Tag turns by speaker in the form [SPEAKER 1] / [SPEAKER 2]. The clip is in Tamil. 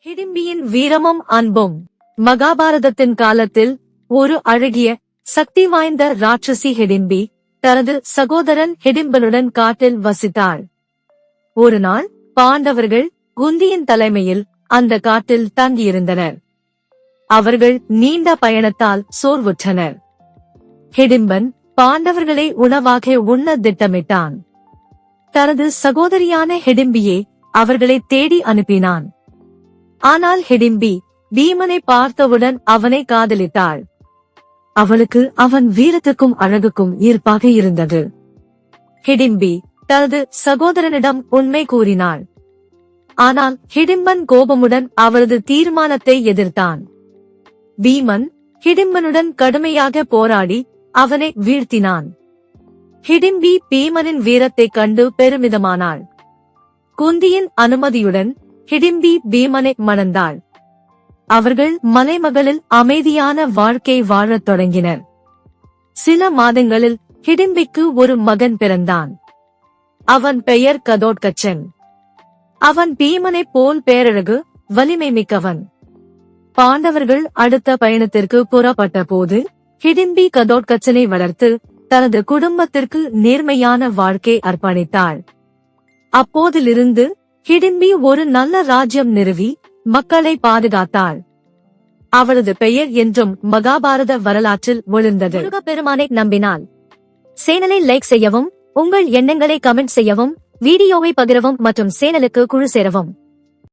[SPEAKER 1] ஹிடிம்பியின் வீரமும் அன்பும். மகாபாரதத்தின் காலத்தில் ஒரு அழகிய சக்தி வாய்ந்த ராட்சசி ஹிடிம்பி தனது சகோதரன் ஹிடிம்பனுடன் காட்டில் வசித்தாள். ஒரு நாள் பாண்டவர்கள் குந்தியின் தலைமையில் அந்த காட்டில் தங்கியிருந்தனர். அவர்கள் நீண்ட பயணத்தால் சோர்வுற்றனர். ஹிடிம்பன் பாண்டவர்களை உணவாக உண்ண திட்டமிட்டான். தனது சகோதரியான ஹிடிம்பியை அவர்களை தேடி அனுப்பினான். ஆனால் ஹிடிம்பி பீமனை பார்த்தவுடன் அவனை காதலித்தாள். அவளுக்கு அவன் வீரத்துக்கும் அழகுக்கும் ஈர்ப்பாக இருந்தது. ஹிடிம்பி தனது சகோதரனிடம் உண்மை கூறினாள். ஆனால் ஹிடிம்பன் கோபமுடன் அவளது தீர்மானத்தை எதிர்த்தான். பீமன் ஹிடிம்பனுடன் கடுமையாக போராடி அவனை வீழ்த்தினான். ஹிடிம்பி பீமனின் வீரத்தைக் கண்டு பெருமிதமானாள். குந்தியின் அனுமதியுடன் ஹிடிம்பி பீமனை மணந்தாள். அவர்கள் மலைமகளில் அமைதியான வாழ்க்கை வாழத் தொடங்கினர். சில மாதங்களில் ஹிடிம்பிக்கு ஒரு மகன் பிறந்தான். அவன் பெயர் கடோத்கச்சன். அவன் பீமனைப் போல் பேரழகு, வலிமை மிக்கவன். பாண்டவர்கள் அடுத்த பயணத்திற்கு புறப்பட்ட போது ஹிடிம்பி கடோத்கச்சனை வளர்த்து தனது குடும்பத்திற்கு நேர்மையான வாழ்க்கை அர்ப்பணித்தாள். அப்போதிலிருந்து ஹிடிம்பி ஒரு நல்ல ராஜ்யம் நிறுவி மக்களை பாதுகாத்தாள். அவளது பெயர் என்றும் மகாபாரத வரலாற்றில் விழுந்தது. முருகப்பெருமானை நம்பினாள். சேனலை லைக் செய்யவும், உங்கள் எண்ணங்களை கமெண்ட் செய்யவும், வீடியோவை பகிரவும் மற்றும் சேனலுக்கு குழு சேரவும்.